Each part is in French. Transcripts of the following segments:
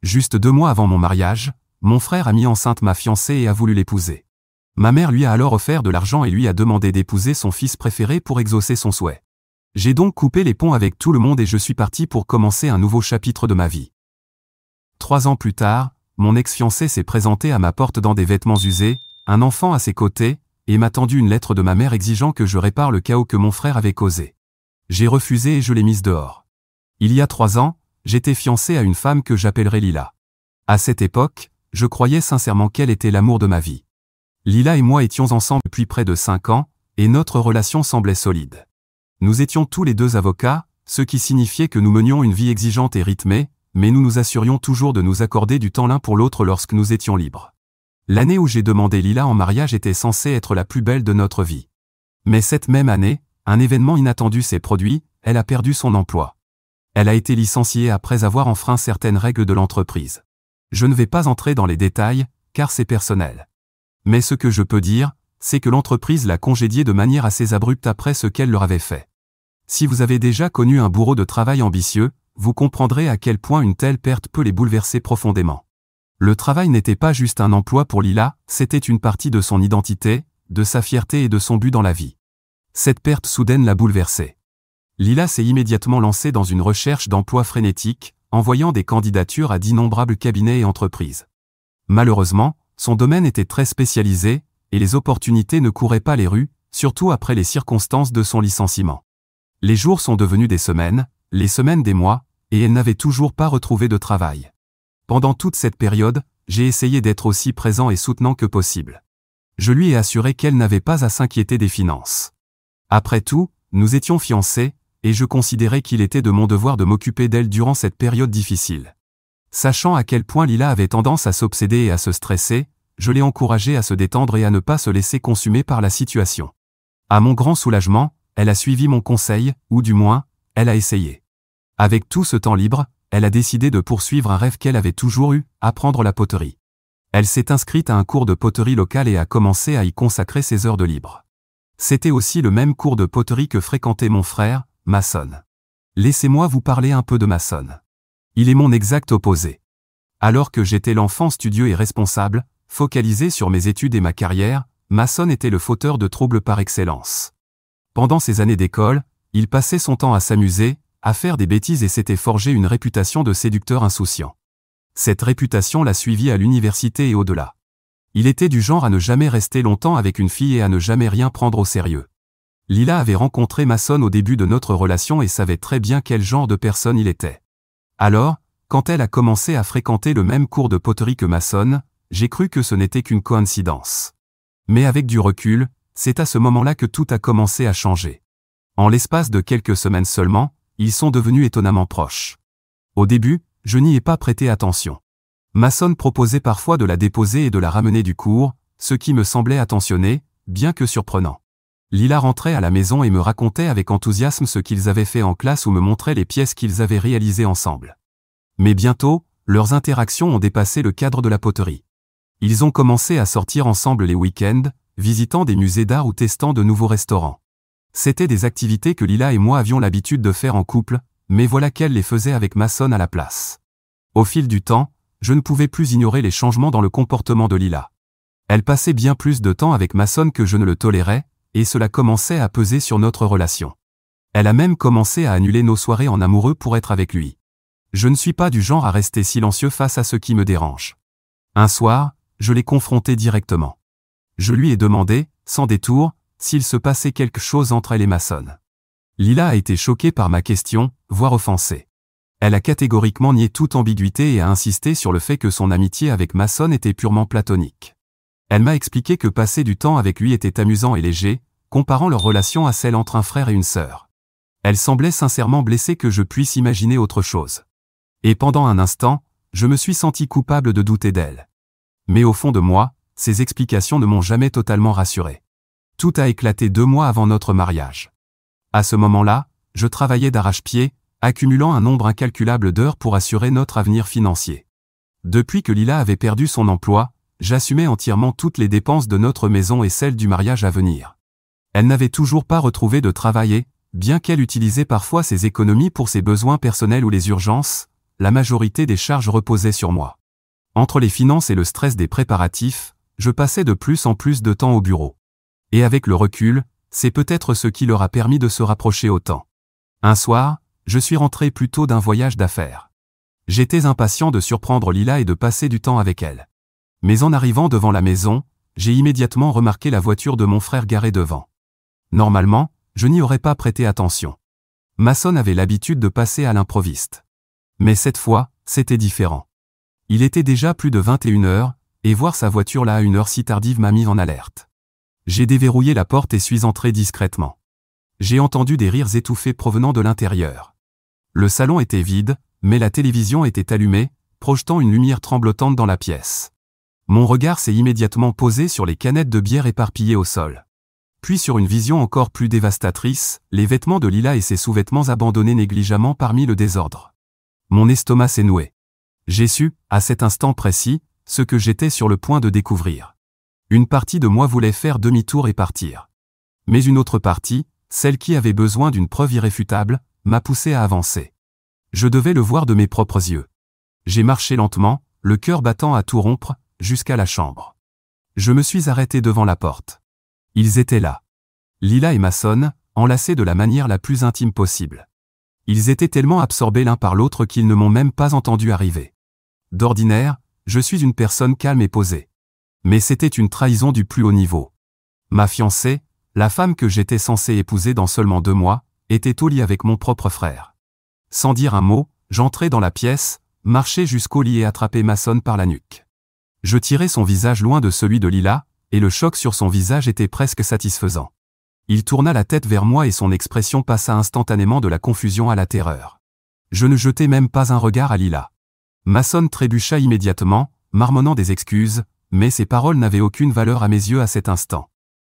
Juste 2 mois avant mon mariage, mon frère a mis enceinte ma fiancée et a voulu l'épouser. Ma mère lui a alors offert de l'argent et lui a demandé d'épouser son fils préféré pour exaucer son souhait. J'ai donc coupé les ponts avec tout le monde et je suis parti pour commencer un nouveau chapitre de ma vie. 3 ans plus tard, mon ex-fiancé s'est présenté à ma porte dans des vêtements usés, un enfant à ses côtés, et m'a tendu une lettre de ma mère exigeant que je répare le chaos que mon frère avait causé. J'ai refusé et je l'ai mise dehors. Il y a 3 ans, j'étais fiancé à une femme que j'appellerais Lila. À cette époque, je croyais sincèrement qu'elle était l'amour de ma vie. Lila et moi étions ensemble depuis près de 5 ans, et notre relation semblait solide. Nous étions tous les deux avocats, ce qui signifiait que nous menions une vie exigeante et rythmée, mais nous nous assurions toujours de nous accorder du temps l'un pour l'autre lorsque nous étions libres. L'année où j'ai demandé Lila en mariage était censée être la plus belle de notre vie. Mais cette même année, un événement inattendu s'est produit, elle a perdu son emploi. Elle a été licenciée après avoir enfreint certaines règles de l'entreprise. Je ne vais pas entrer dans les détails, car c'est personnel. Mais ce que je peux dire, c'est que l'entreprise l'a congédiée de manière assez abrupte après ce qu'elle leur avait fait. Si vous avez déjà connu un bourreau de travail ambitieux, vous comprendrez à quel point une telle perte peut les bouleverser profondément. Le travail n'était pas juste un emploi pour Lila, c'était une partie de son identité, de sa fierté et de son but dans la vie. Cette perte soudaine l'a bouleversée. Lila s'est immédiatement lancée dans une recherche d'emploi frénétique, envoyant des candidatures à d'innombrables cabinets et entreprises. Malheureusement, son domaine était très spécialisé, et les opportunités ne couraient pas les rues, surtout après les circonstances de son licenciement. Les jours sont devenus des semaines, les semaines des mois, et elle n'avait toujours pas retrouvé de travail. Pendant toute cette période, j'ai essayé d'être aussi présent et soutenant que possible. Je lui ai assuré qu'elle n'avait pas à s'inquiéter des finances. Après tout, nous étions fiancés, et je considérais qu'il était de mon devoir de m'occuper d'elle durant cette période difficile. Sachant à quel point Lila avait tendance à s'obséder et à se stresser, je l'ai encouragée à se détendre et à ne pas se laisser consumer par la situation. À mon grand soulagement, elle a suivi mon conseil, ou du moins, elle a essayé. Avec tout ce temps libre, elle a décidé de poursuivre un rêve qu'elle avait toujours eu, apprendre la poterie. Elle s'est inscrite à un cours de poterie local et a commencé à y consacrer ses heures de libre. C'était aussi le même cours de poterie que fréquentait mon frère, Mason. Laissez-moi vous parler un peu de Mason. Il est mon exact opposé. Alors que j'étais l'enfant studieux et responsable, focalisé sur mes études et ma carrière, Mason était le fauteur de troubles par excellence. Pendant ses années d'école, il passait son temps à s'amuser, à faire des bêtises et s'était forgé une réputation de séducteur insouciant. Cette réputation l'a suivi à l'université et au-delà. Il était du genre à ne jamais rester longtemps avec une fille et à ne jamais rien prendre au sérieux. Lila avait rencontré Mason au début de notre relation et savait très bien quel genre de personne il était. Alors, quand elle a commencé à fréquenter le même cours de poterie que Mason, j'ai cru que ce n'était qu'une coïncidence. Mais avec du recul, c'est à ce moment-là que tout a commencé à changer. En l'espace de quelques semaines seulement, ils sont devenus étonnamment proches. Au début, je n'y ai pas prêté attention. Mason proposait parfois de la déposer et de la ramener du cours, ce qui me semblait attentionné, bien que surprenant. Lila rentrait à la maison et me racontait avec enthousiasme ce qu'ils avaient fait en classe ou me montrait les pièces qu'ils avaient réalisées ensemble. Mais bientôt, leurs interactions ont dépassé le cadre de la poterie. Ils ont commencé à sortir ensemble les week-ends, visitant des musées d'art ou testant de nouveaux restaurants. C'étaient des activités que Lila et moi avions l'habitude de faire en couple, mais voilà qu'elle les faisait avec Mason à la place. Au fil du temps, je ne pouvais plus ignorer les changements dans le comportement de Lila. Elle passait bien plus de temps avec Mason que je ne le tolérais, et cela commençait à peser sur notre relation. Elle a même commencé à annuler nos soirées en amoureux pour être avec lui. Je ne suis pas du genre à rester silencieux face à ce qui me dérange. Un soir, je l'ai confronté directement. Je lui ai demandé, sans détour, s'il se passait quelque chose entre elle et Mason. Lila a été choquée par ma question, voire offensée. Elle a catégoriquement nié toute ambiguïté et a insisté sur le fait que son amitié avec Mason était purement platonique. Elle m'a expliqué que passer du temps avec lui était amusant et léger, comparant leur relation à celle entre un frère et une sœur. Elle semblait sincèrement blessée que je puisse imaginer autre chose. Et pendant un instant, je me suis senti coupable de douter d'elle. Mais au fond de moi, ces explications ne m'ont jamais totalement rassuré. Tout a éclaté 2 mois avant notre mariage. À ce moment-là, je travaillais d'arrache-pied, accumulant un nombre incalculable d'heures pour assurer notre avenir financier. Depuis que Lila avait perdu son emploi, j'assumais entièrement toutes les dépenses de notre maison et celles du mariage à venir. Elle n'avait toujours pas retrouvé de travail et, bien qu'elle utilisait parfois ses économies pour ses besoins personnels ou les urgences, la majorité des charges reposaient sur moi. Entre les finances et le stress des préparatifs, je passais de plus en plus de temps au bureau. Et avec le recul, c'est peut-être ce qui leur a permis de se rapprocher autant. Un soir, je suis rentré plus tôt d'un voyage d'affaires. J'étais impatient de surprendre Lila et de passer du temps avec elle. Mais en arrivant devant la maison, j'ai immédiatement remarqué la voiture de mon frère garée devant. Normalement, je n'y aurais pas prêté attention. Mason avait l'habitude de passer à l'improviste. Mais cette fois, c'était différent. Il était déjà plus de 21 heures, et voir sa voiture là à une heure si tardive m'a mis en alerte. J'ai déverrouillé la porte et suis entré discrètement. J'ai entendu des rires étouffés provenant de l'intérieur. Le salon était vide, mais la télévision était allumée, projetant une lumière tremblotante dans la pièce. Mon regard s'est immédiatement posé sur les canettes de bière éparpillées au sol. Puis sur une vision encore plus dévastatrice, les vêtements de Lila et ses sous-vêtements abandonnés négligemment parmi le désordre. Mon estomac s'est noué. J'ai su, à cet instant précis, ce que j'étais sur le point de découvrir. Une partie de moi voulait faire demi-tour et partir. Mais une autre partie, celle qui avait besoin d'une preuve irréfutable, m'a poussé à avancer. Je devais le voir de mes propres yeux. J'ai marché lentement, le cœur battant à tout rompre, jusqu'à la chambre. Je me suis arrêté devant la porte. Ils étaient là. Lila et Mason, enlacés de la manière la plus intime possible. Ils étaient tellement absorbés l'un par l'autre qu'ils ne m'ont même pas entendu arriver. D'ordinaire, je suis une personne calme et posée. Mais c'était une trahison du plus haut niveau. Ma fiancée, la femme que j'étais censé épouser dans seulement 2 mois, était au lit avec mon propre frère. Sans dire un mot, j'entrai dans la pièce, marchai jusqu'au lit et attrapai Mason par la nuque. Je tirai son visage loin de celui de Lila, et le choc sur son visage était presque satisfaisant. Il tourna la tête vers moi et son expression passa instantanément de la confusion à la terreur. Je ne jetai même pas un regard à Lila. Mason trébucha immédiatement, marmonnant des excuses, mais ses paroles n'avaient aucune valeur à mes yeux à cet instant.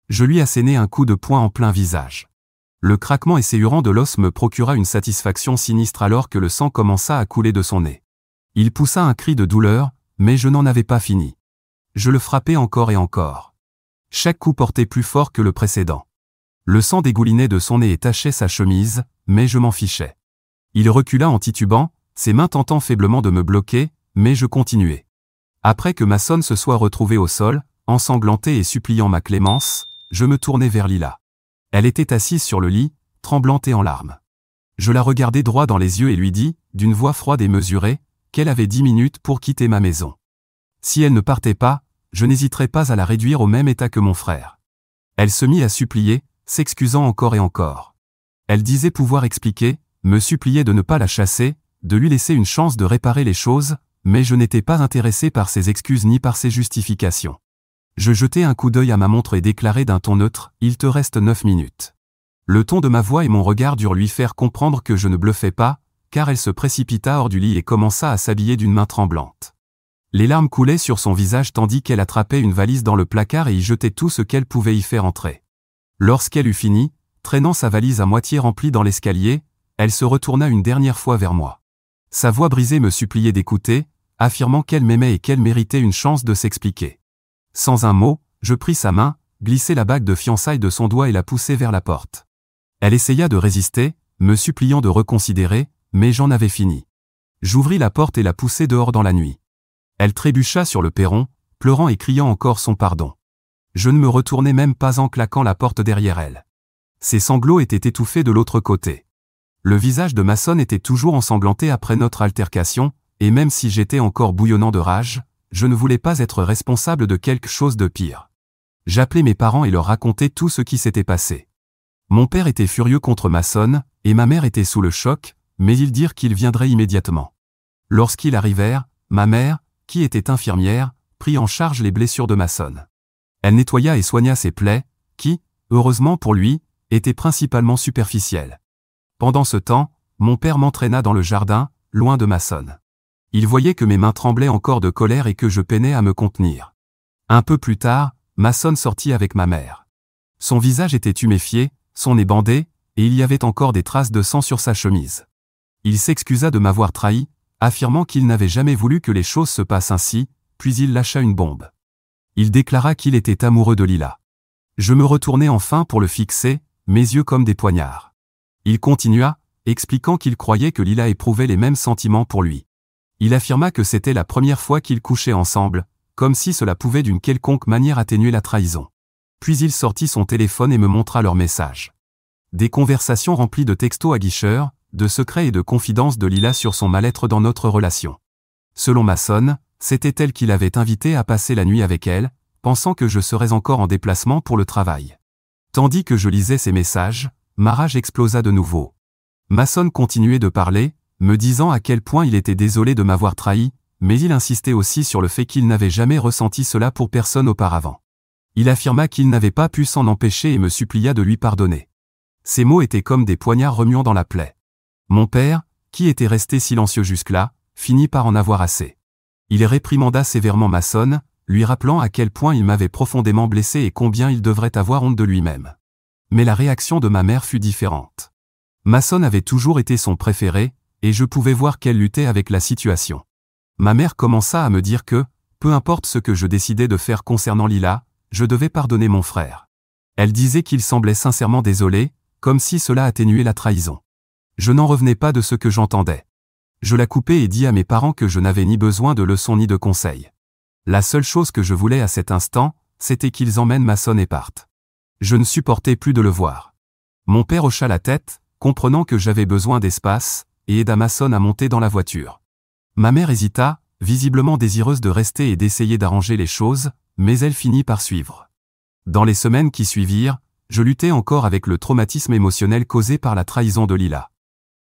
Je lui assénai un coup de poing en plein visage. Le craquement esséurant de l'os me procura une satisfaction sinistre alors que le sang commença à couler de son nez. Il poussa un cri de douleur, mais je n'en avais pas fini. Je le frappai encore et encore. Chaque coup portait plus fort que le précédent. Le sang dégoulinait de son nez et tachait sa chemise, mais je m'en fichais. Il recula en titubant, ses mains tentant faiblement de me bloquer, mais je continuai. Après que Mason se soit retrouvé au sol, ensanglanté et suppliant ma clémence, je me tournai vers Lila. Elle était assise sur le lit, tremblante et en larmes. Je la regardai droit dans les yeux et lui dis, d'une voix froide et mesurée, qu'elle avait 10 minutes pour quitter ma maison. Si elle ne partait pas, je n'hésiterais pas à la réduire au même état que mon frère. Elle se mit à supplier, s'excusant encore et encore. Elle disait pouvoir expliquer, me suppliait de ne pas la chasser, de lui laisser une chance de réparer les choses, mais je n'étais pas intéressé par ses excuses ni par ses justifications. Je jetai un coup d'œil à ma montre et déclarai d'un ton neutre, « Il te reste 9 minutes. » Le ton de ma voix et mon regard durent lui faire comprendre que je ne bluffais pas, car elle se précipita hors du lit et commença à s'habiller d'une main tremblante. Les larmes coulaient sur son visage tandis qu'elle attrapait une valise dans le placard et y jetait tout ce qu'elle pouvait y faire entrer. Lorsqu'elle eut fini, traînant sa valise à moitié remplie dans l'escalier, elle se retourna une dernière fois vers moi. Sa voix brisée me suppliait d'écouter, affirmant qu'elle m'aimait et qu'elle méritait une chance de s'expliquer. Sans un mot, je pris sa main, glissai la bague de fiançailles de son doigt et la poussai vers la porte. Elle essaya de résister, me suppliant de reconsidérer, mais j'en avais fini. J'ouvris la porte et la poussai dehors dans la nuit. Elle trébucha sur le perron, pleurant et criant encore son pardon. Je ne me retournai même pas en claquant la porte derrière elle. Ses sanglots étaient étouffés de l'autre côté. Le visage de Mason était toujours ensanglanté après notre altercation, et même si j'étais encore bouillonnant de rage, je ne voulais pas être responsable de quelque chose de pire. J'appelai mes parents et leur racontai tout ce qui s'était passé. Mon père était furieux contre Mason, et ma mère était sous le choc, mais ils dirent qu'ils viendraient immédiatement. Lorsqu'ils arrivèrent, ma mère, qui était infirmière, prit en charge les blessures de Mason. Elle nettoya et soigna ses plaies, qui, heureusement pour lui, étaient principalement superficielles. Pendant ce temps, mon père m'entraîna dans le jardin, loin de Mason. Il voyait que mes mains tremblaient encore de colère et que je peinais à me contenir. Un peu plus tard, Mason sortit avec ma mère. Son visage était tuméfié, son nez bandé, et il y avait encore des traces de sang sur sa chemise. Il s'excusa de m'avoir trahi, affirmant qu'il n'avait jamais voulu que les choses se passent ainsi, puis il lâcha une bombe. Il déclara qu'il était amoureux de Lila. Je me retournai enfin pour le fixer, mes yeux comme des poignards. Il continua, expliquant qu'il croyait que Lila éprouvait les mêmes sentiments pour lui. Il affirma que c'était la première fois qu'ils couchaient ensemble, comme si cela pouvait d'une quelconque manière atténuer la trahison. Puis il sortit son téléphone et me montra leurs messages. Des conversations remplies de textos aguicheurs, de secrets et de confidences de Lila sur son mal-être dans notre relation. Selon Mason, c'était elle qui l'avait invité à passer la nuit avec elle, pensant que je serais encore en déplacement pour le travail. Tandis que je lisais ces messages, ma rage explosa de nouveau. Mason continuait de parler, me disant à quel point il était désolé de m'avoir trahi, mais il insistait aussi sur le fait qu'il n'avait jamais ressenti cela pour personne auparavant. Il affirma qu'il n'avait pas pu s'en empêcher et me supplia de lui pardonner. Ces mots étaient comme des poignards remuant dans la plaie. Mon père, qui était resté silencieux jusque-là, finit par en avoir assez. Il réprimanda sévèrement Mason, lui rappelant à quel point il m'avait profondément blessé et combien il devrait avoir honte de lui-même. Mais la réaction de ma mère fut différente. Mason avait toujours été son préféré, et je pouvais voir qu'elle luttait avec la situation. Ma mère commença à me dire que, peu importe ce que je décidais de faire concernant Lila, je devais pardonner mon frère. Elle disait qu'il semblait sincèrement désolé, comme si cela atténuait la trahison. Je n'en revenais pas de ce que j'entendais. Je la coupai et dis à mes parents que je n'avais ni besoin de leçons ni de conseils. La seule chose que je voulais à cet instant, c'était qu'ils emmènent Mason et partent. Je ne supportais plus de le voir. Mon père hocha la tête, comprenant que j'avais besoin d'espace, et aida Mason à monter dans la voiture. Ma mère hésita, visiblement désireuse de rester et d'essayer d'arranger les choses, mais elle finit par suivre. Dans les semaines qui suivirent, je luttais encore avec le traumatisme émotionnel causé par la trahison de Lila.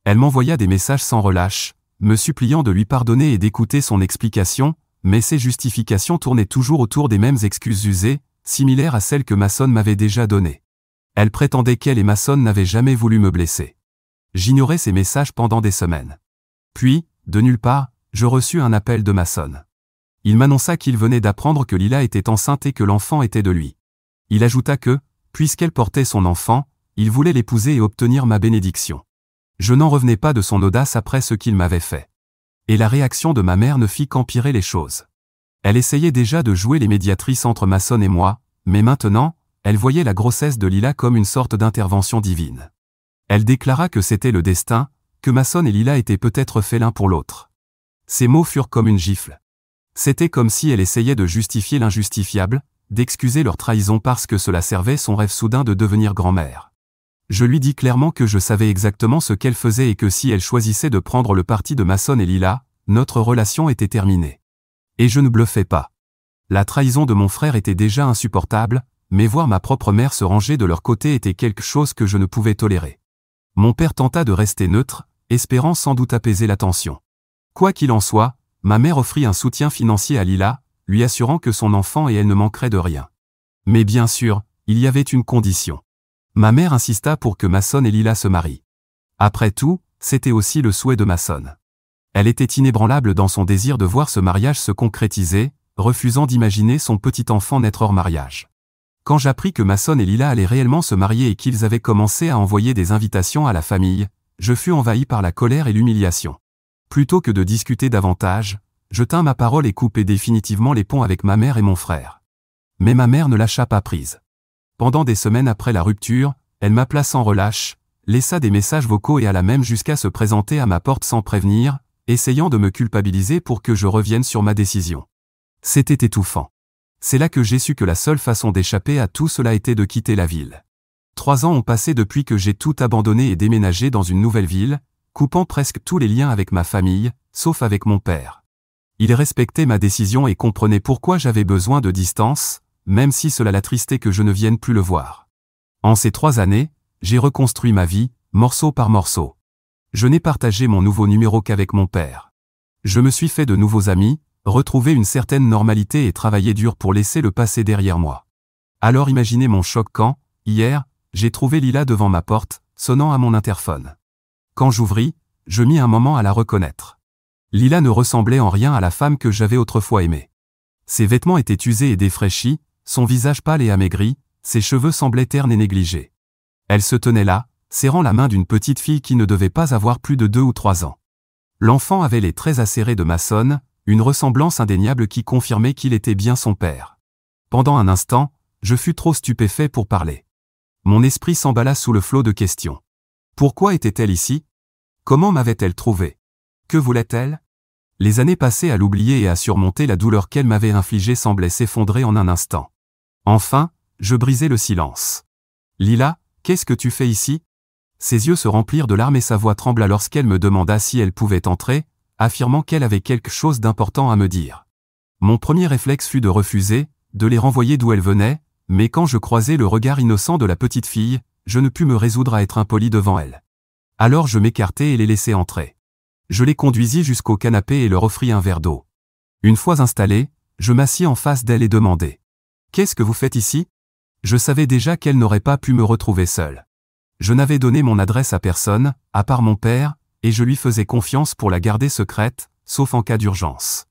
Elle m'envoya des messages sans relâche, me suppliant de lui pardonner et d'écouter son explication, mais ses justifications tournaient toujours autour des mêmes excuses usées, similaires à celles que Mason m'avait déjà données. Elle prétendait qu'elle et Mason n'avaient jamais voulu me blesser. J'ignorais ces messages pendant des semaines. Puis, de nulle part, je reçus un appel de Mason. Il m'annonça qu'il venait d'apprendre que Lila était enceinte et que l'enfant était de lui. Il ajouta que, puisqu'elle portait son enfant, il voulait l'épouser et obtenir ma bénédiction. Je n'en revenais pas de son audace après ce qu'il m'avait fait. Et la réaction de ma mère ne fit qu'empirer les choses. Elle essayait déjà de jouer les médiatrices entre Mason et moi, mais maintenant, elle voyait la grossesse de Lila comme une sorte d'intervention divine. Elle déclara que c'était le destin, que Mason et Lila étaient peut-être faits l'un pour l'autre. Ces mots furent comme une gifle. C'était comme si elle essayait de justifier l'injustifiable, d'excuser leur trahison parce que cela servait son rêve soudain de devenir grand-mère. Je lui dis clairement que je savais exactement ce qu'elle faisait et que si elle choisissait de prendre le parti de Mason et Lila, notre relation était terminée. Et je ne bluffais pas. La trahison de mon frère était déjà insupportable, mais voir ma propre mère se ranger de leur côté était quelque chose que je ne pouvais tolérer. Mon père tenta de rester neutre, espérant sans doute apaiser la tension. Quoi qu'il en soit, ma mère offrit un soutien financier à Lila, lui assurant que son enfant et elle ne manqueraient de rien. Mais bien sûr, il y avait une condition. Ma mère insista pour que Mason et Lila se marient. Après tout, c'était aussi le souhait de Mason. Elle était inébranlable dans son désir de voir ce mariage se concrétiser, refusant d'imaginer son petit enfant naître hors mariage. Quand j'appris que Mason et Lila allaient réellement se marier et qu'ils avaient commencé à envoyer des invitations à la famille, je fus envahi par la colère et l'humiliation. Plutôt que de discuter davantage, je tins ma parole et coupai définitivement les ponts avec ma mère et mon frère. Mais ma mère ne lâcha pas prise. Pendant des semaines après la rupture, elle m'appela sans relâche, laissa des messages vocaux et alla même jusqu'à se présenter à ma porte sans prévenir, essayant de me culpabiliser pour que je revienne sur ma décision. C'était étouffant. C'est là que j'ai su que la seule façon d'échapper à tout cela était de quitter la ville. 3 ans ont passé depuis que j'ai tout abandonné et déménagé dans une nouvelle ville, coupant presque tous les liens avec ma famille, sauf avec mon père. Il respectait ma décision et comprenait pourquoi j'avais besoin de distance, même si cela l'attristait que je ne vienne plus le voir. En ces 3 années, j'ai reconstruit ma vie, morceau par morceau. Je n'ai partagé mon nouveau numéro qu'avec mon père. Je me suis fait de nouveaux amis, retrouvé une certaine normalité et travaillé dur pour laisser le passé derrière moi. Alors imaginez mon choc quand, hier, j'ai trouvé Lila devant ma porte, sonnant à mon interphone. Quand j'ouvris, je mis un moment à la reconnaître. Lila ne ressemblait en rien à la femme que j'avais autrefois aimée. Ses vêtements étaient usés et défraîchis, son visage pâle et amaigri, ses cheveux semblaient ternes et négligés. Elle se tenait là, serrant la main d'une petite fille qui ne devait pas avoir plus de 2 ou 3 ans. L'enfant avait les traits acérés de Mason, une ressemblance indéniable qui confirmait qu'il était bien son père. Pendant un instant, je fus trop stupéfait pour parler. Mon esprit s'emballa sous le flot de questions. Pourquoi était-elle ici? Comment m'avait-elle trouvé? Que voulait-elle? Les années passées à l'oublier et à surmonter la douleur qu'elle m'avait infligée semblaient s'effondrer en un instant. Enfin, je brisai le silence. « Lila, qu'est-ce que tu fais ici ?» Ses yeux se remplirent de larmes et sa voix trembla lorsqu'elle me demanda si elle pouvait entrer, affirmant qu'elle avait quelque chose d'important à me dire. Mon premier réflexe fut de refuser, de les renvoyer d'où elles venaient, mais quand je croisai le regard innocent de la petite fille, je ne pus me résoudre à être impoli devant elle. Alors je m'écartai et les laissai entrer. Je les conduisis jusqu'au canapé et leur offris un verre d'eau. Une fois installé, je m'assis en face d'elle et demandai. « Qu'est-ce que vous faites ici ?» Je savais déjà qu'elle n'aurait pas pu me retrouver seule. Je n'avais donné mon adresse à personne, à part mon père, et je lui faisais confiance pour la garder secrète, sauf en cas d'urgence.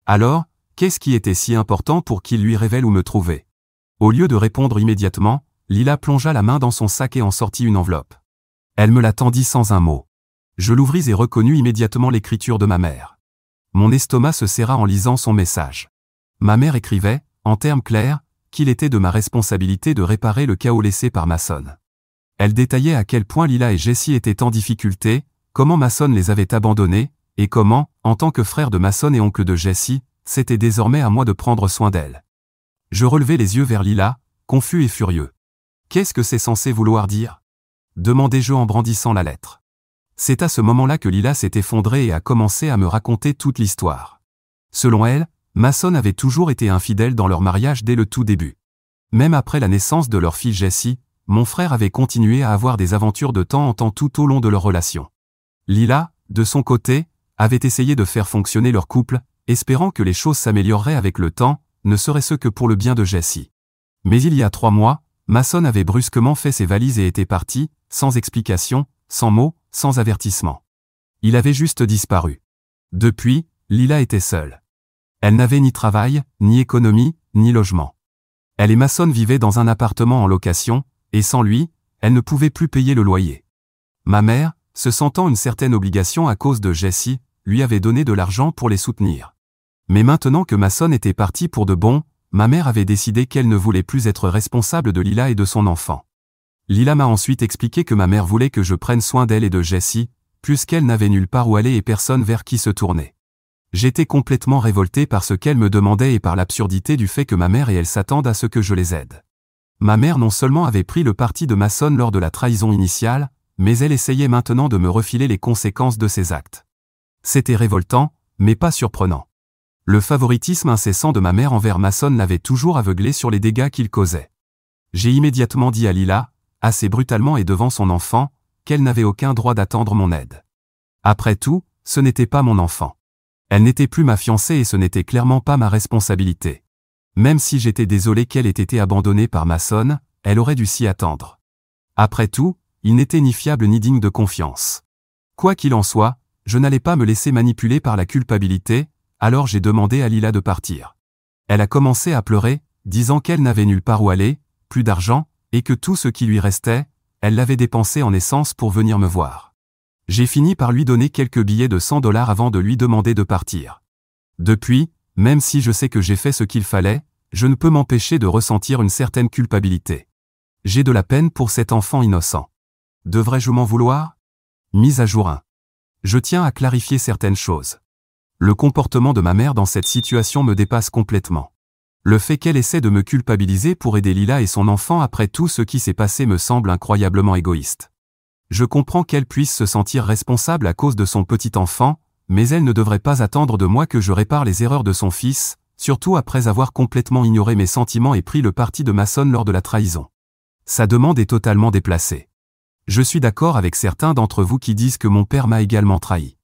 Alors, qu'est-ce qui était si important pour qu'il lui révèle où me trouver? Au lieu de répondre immédiatement, Lila plongea la main dans son sac et en sortit une enveloppe. Elle me la tendit sans un mot. Je l'ouvris et reconnus immédiatement l'écriture de ma mère. Mon estomac se serra en lisant son message. Ma mère écrivait, en termes clairs, qu'il était de ma responsabilité de réparer le chaos laissé par Mason. Elle détaillait à quel point Lila et Jessie étaient en difficulté, comment Mason les avait abandonnés, et comment, en tant que frère de Mason et oncle de Jessie, c'était désormais à moi de prendre soin d'elle. Je relevai les yeux vers Lila, confus et furieux. « Qu'est-ce que c'est censé vouloir dire ?» demandai-je en brandissant la lettre. C'est à ce moment-là que Lila s'est effondrée et a commencé à me raconter toute l'histoire. Selon elle, Mason avait toujours été infidèle dans leur mariage dès le tout début. Même après la naissance de leur fille Jessie, mon frère avait continué à avoir des aventures de temps en temps tout au long de leur relation. Lila, de son côté, avait essayé de faire fonctionner leur couple, espérant que les choses s'amélioreraient avec le temps, ne serait-ce que pour le bien de Jessie. Mais il y a 3 mois, Mason avait brusquement fait ses valises et était parti, sans explication, sans mots, sans avertissement. Il avait juste disparu. Depuis, Lila était seule. Elle n'avait ni travail, ni économie, ni logement. Elle et Mason vivaient dans un appartement en location, et sans lui, elle ne pouvait plus payer le loyer. Ma mère, se sentant une certaine obligation à cause de Jessie, lui avait donné de l'argent pour les soutenir. Mais maintenant que Mason était parti pour de bon, ma mère avait décidé qu'elle ne voulait plus être responsable de Lila et de son enfant. Lila m'a ensuite expliqué que ma mère voulait que je prenne soin d'elle et de Jessie, puisqu'elle n'avait nulle part où aller et personne vers qui se tourner. J'étais complètement révolté par ce qu'elle me demandait et par l'absurdité du fait que ma mère et elle s'attendent à ce que je les aide. Ma mère non seulement avait pris le parti de Mason lors de la trahison initiale, mais elle essayait maintenant de me refiler les conséquences de ses actes. C'était révoltant, mais pas surprenant. Le favoritisme incessant de ma mère envers Mason l'avait toujours aveuglé sur les dégâts qu'il causait. J'ai immédiatement dit à Lila, assez brutalement et devant son enfant, qu'elle n'avait aucun droit d'attendre mon aide. Après tout, ce n'était pas mon enfant. Elle n'était plus ma fiancée et ce n'était clairement pas ma responsabilité. Même si j'étais désolé qu'elle ait été abandonnée par Mason, elle aurait dû s'y attendre. Après tout, il n'était ni fiable ni digne de confiance. Quoi qu'il en soit, je n'allais pas me laisser manipuler par la culpabilité, alors j'ai demandé à Lila de partir. Elle a commencé à pleurer, disant qu'elle n'avait nulle part où aller, plus d'argent, et que tout ce qui lui restait, elle l'avait dépensé en essence pour venir me voir. J'ai fini par lui donner quelques billets de $100 avant de lui demander de partir. Depuis, même si je sais que j'ai fait ce qu'il fallait, je ne peux m'empêcher de ressentir une certaine culpabilité. J'ai de la peine pour cet enfant innocent. Devrais-je m'en vouloir? Mise à jour 1. Je tiens à clarifier certaines choses. Le comportement de ma mère dans cette situation me dépasse complètement. Le fait qu'elle essaie de me culpabiliser pour aider Lila et son enfant après tout ce qui s'est passé me semble incroyablement égoïste. Je comprends qu'elle puisse se sentir responsable à cause de son petit enfant, mais elle ne devrait pas attendre de moi que je répare les erreurs de son fils, surtout après avoir complètement ignoré mes sentiments et pris le parti de Mason lors de la trahison. Sa demande est totalement déplacée. Je suis d'accord avec certains d'entre vous qui disent que mon père m'a également trahi.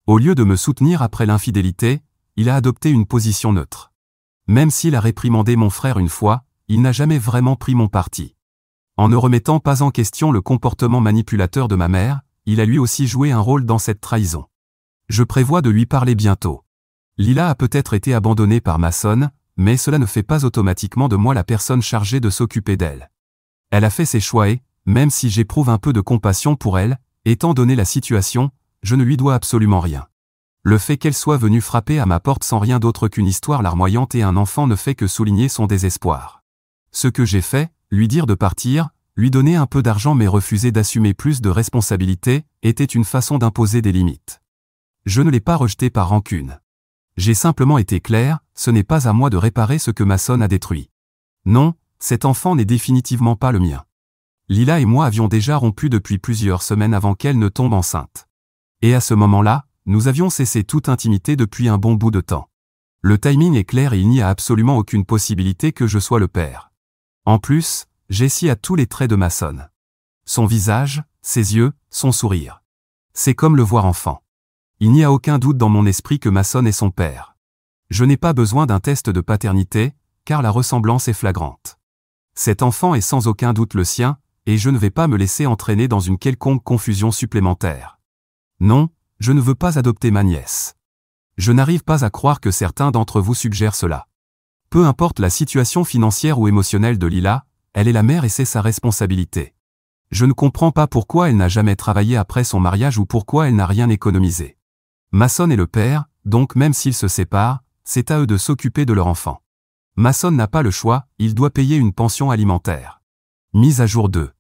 Au lieu de me soutenir après l'infidélité, il a adopté une position neutre. Même s'il a réprimandé mon frère une fois, il n'a jamais vraiment pris mon parti. En ne remettant pas en question le comportement manipulateur de ma mère, il a lui aussi joué un rôle dans cette trahison. Je prévois de lui parler bientôt. Lila a peut-être été abandonnée par Mason, mais cela ne fait pas automatiquement de moi la personne chargée de s'occuper d'elle. Elle a fait ses choix et, même si j'éprouve un peu de compassion pour elle, étant donné la situation, je ne lui dois absolument rien. Le fait qu'elle soit venue frapper à ma porte sans rien d'autre qu'une histoire larmoyante et un enfant ne fait que souligner son désespoir. Ce que j'ai fait, lui dire de partir, lui donner un peu d'argent mais refuser d'assumer plus de responsabilités, était une façon d'imposer des limites. Je ne l'ai pas rejeté par rancune. J'ai simplement été clair, ce n'est pas à moi de réparer ce que Masson a détruit. Non, cet enfant n'est définitivement pas le mien. Lila et moi avions déjà rompu depuis plusieurs semaines avant qu'elle ne tombe enceinte. Et à ce moment-là, nous avions cessé toute intimité depuis un bon bout de temps. Le timing est clair et il n'y a absolument aucune possibilité que je sois le père. En plus, Jessie a tous les traits de Masson. Son visage, ses yeux, son sourire. C'est comme le voir enfant. Il n'y a aucun doute dans mon esprit que Masson est son père. Je n'ai pas besoin d'un test de paternité, car la ressemblance est flagrante. Cet enfant est sans aucun doute le sien, et je ne vais pas me laisser entraîner dans une quelconque confusion supplémentaire. Non, je ne veux pas adopter ma nièce. Je n'arrive pas à croire que certains d'entre vous suggèrent cela. Peu importe la situation financière ou émotionnelle de Lila, elle est la mère et c'est sa responsabilité. Je ne comprends pas pourquoi elle n'a jamais travaillé après son mariage ou pourquoi elle n'a rien économisé. Masson est le père, donc même s'ils se séparent, c'est à eux de s'occuper de leur enfant. Masson n'a pas le choix, il doit payer une pension alimentaire. Mise à jour 2.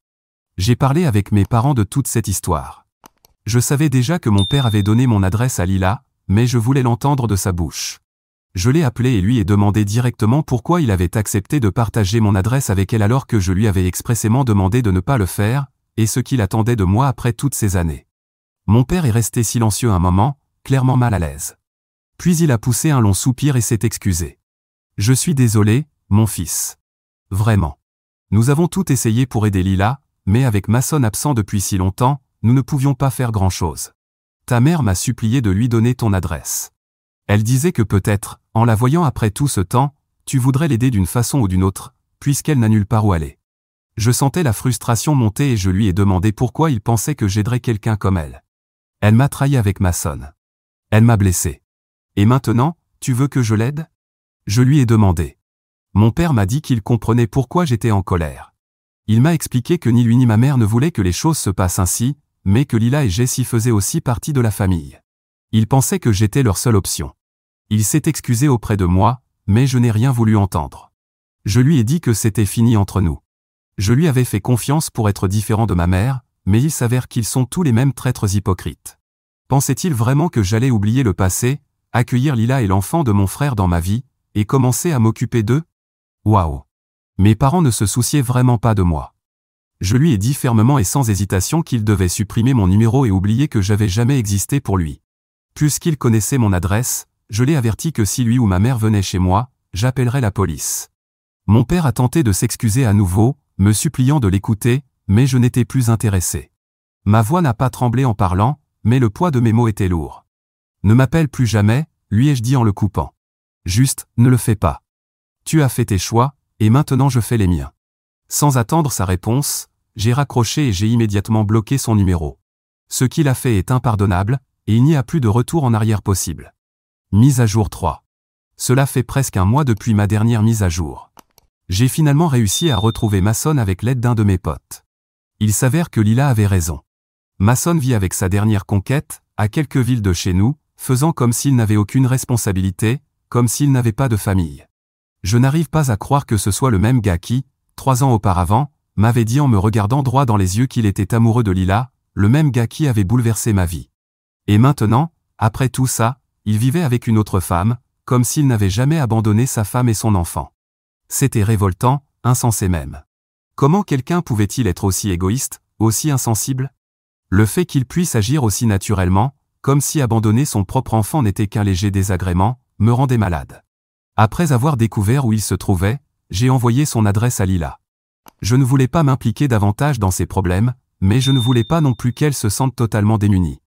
J'ai parlé avec mes parents de toute cette histoire. Je savais déjà que mon père avait donné mon adresse à Lila, mais je voulais l'entendre de sa bouche. Je l'ai appelé et lui ai demandé directement pourquoi il avait accepté de partager mon adresse avec elle alors que je lui avais expressément demandé de ne pas le faire, et ce qu'il attendait de moi après toutes ces années. Mon père est resté silencieux un moment, clairement mal à l'aise. Puis il a poussé un long soupir et s'est excusé. « Je suis désolé, mon fils. Vraiment. Nous avons tout essayé pour aider Lila, mais avec Masson absent depuis si longtemps, nous ne pouvions pas faire grand-chose. Ta mère m'a supplié de lui donner ton adresse. Elle disait que peut-être, en la voyant après tout ce temps, tu voudrais l'aider d'une façon ou d'une autre, puisqu'elle n'a nulle part où aller. Je sentais la frustration monter et je lui ai demandé pourquoi il pensait que j'aiderais quelqu'un comme elle. Elle m'a trahi avec Masson. Elle m'a blessé. Et maintenant, tu veux que je l'aide ? Je lui ai demandé. Mon père m'a dit qu'il comprenait pourquoi j'étais en colère. Il m'a expliqué que ni lui ni ma mère ne voulaient que les choses se passent ainsi, mais que Lila et Jessie faisaient aussi partie de la famille. Il pensait que j'étais leur seule option. Il s'est excusé auprès de moi, mais je n'ai rien voulu entendre. Je lui ai dit que c'était fini entre nous. Je lui avais fait confiance pour être différent de ma mère, mais il s'avère qu'ils sont tous les mêmes traîtres hypocrites. Pensait-il vraiment que j'allais oublier le passé, accueillir Lila et l'enfant de mon frère dans ma vie, et commencer à m'occuper d'eux ? Waouh ! Mes parents ne se souciaient vraiment pas de moi. Je lui ai dit fermement et sans hésitation qu'il devait supprimer mon numéro et oublier que j'avais jamais existé pour lui. Puisqu'il connaissait mon adresse, je l'ai averti que si lui ou ma mère venait chez moi, j'appellerais la police. Mon père a tenté de s'excuser à nouveau, me suppliant de l'écouter, mais je n'étais plus intéressé. Ma voix n'a pas tremblé en parlant, mais le poids de mes mots était lourd. Ne m'appelle plus jamais, lui ai-je dit en le coupant. Juste, ne le fais pas. Tu as fait tes choix, et maintenant je fais les miens. Sans attendre sa réponse, j'ai raccroché et j'ai immédiatement bloqué son numéro. Ce qu'il a fait est impardonnable, et il n'y a plus de retour en arrière possible. Mise à jour 3. Cela fait presque un mois depuis ma dernière mise à jour. J'ai finalement réussi à retrouver Masson avec l'aide d'un de mes potes. Il s'avère que Lila avait raison. Masson vit avec sa dernière conquête, à quelques villes de chez nous, faisant comme s'il n'avait aucune responsabilité, comme s'il n'avait pas de famille. Je n'arrive pas à croire que ce soit le même gars qui, 3 ans auparavant, m'avait dit en me regardant droit dans les yeux qu'il était amoureux de Lila, le même gars qui avait bouleversé ma vie. Et maintenant, après tout ça, il vivait avec une autre femme, comme s'il n'avait jamais abandonné sa femme et son enfant. C'était révoltant, insensé même. Comment quelqu'un pouvait-il être aussi égoïste, aussi insensible ? Le fait qu'il puisse agir aussi naturellement, comme si abandonner son propre enfant n'était qu'un léger désagrément, me rendait malade. Après avoir découvert où il se trouvait, j'ai envoyé son adresse à Lila. Je ne voulais pas m'impliquer davantage dans ses problèmes, mais je ne voulais pas non plus qu'elle se sente totalement démunie.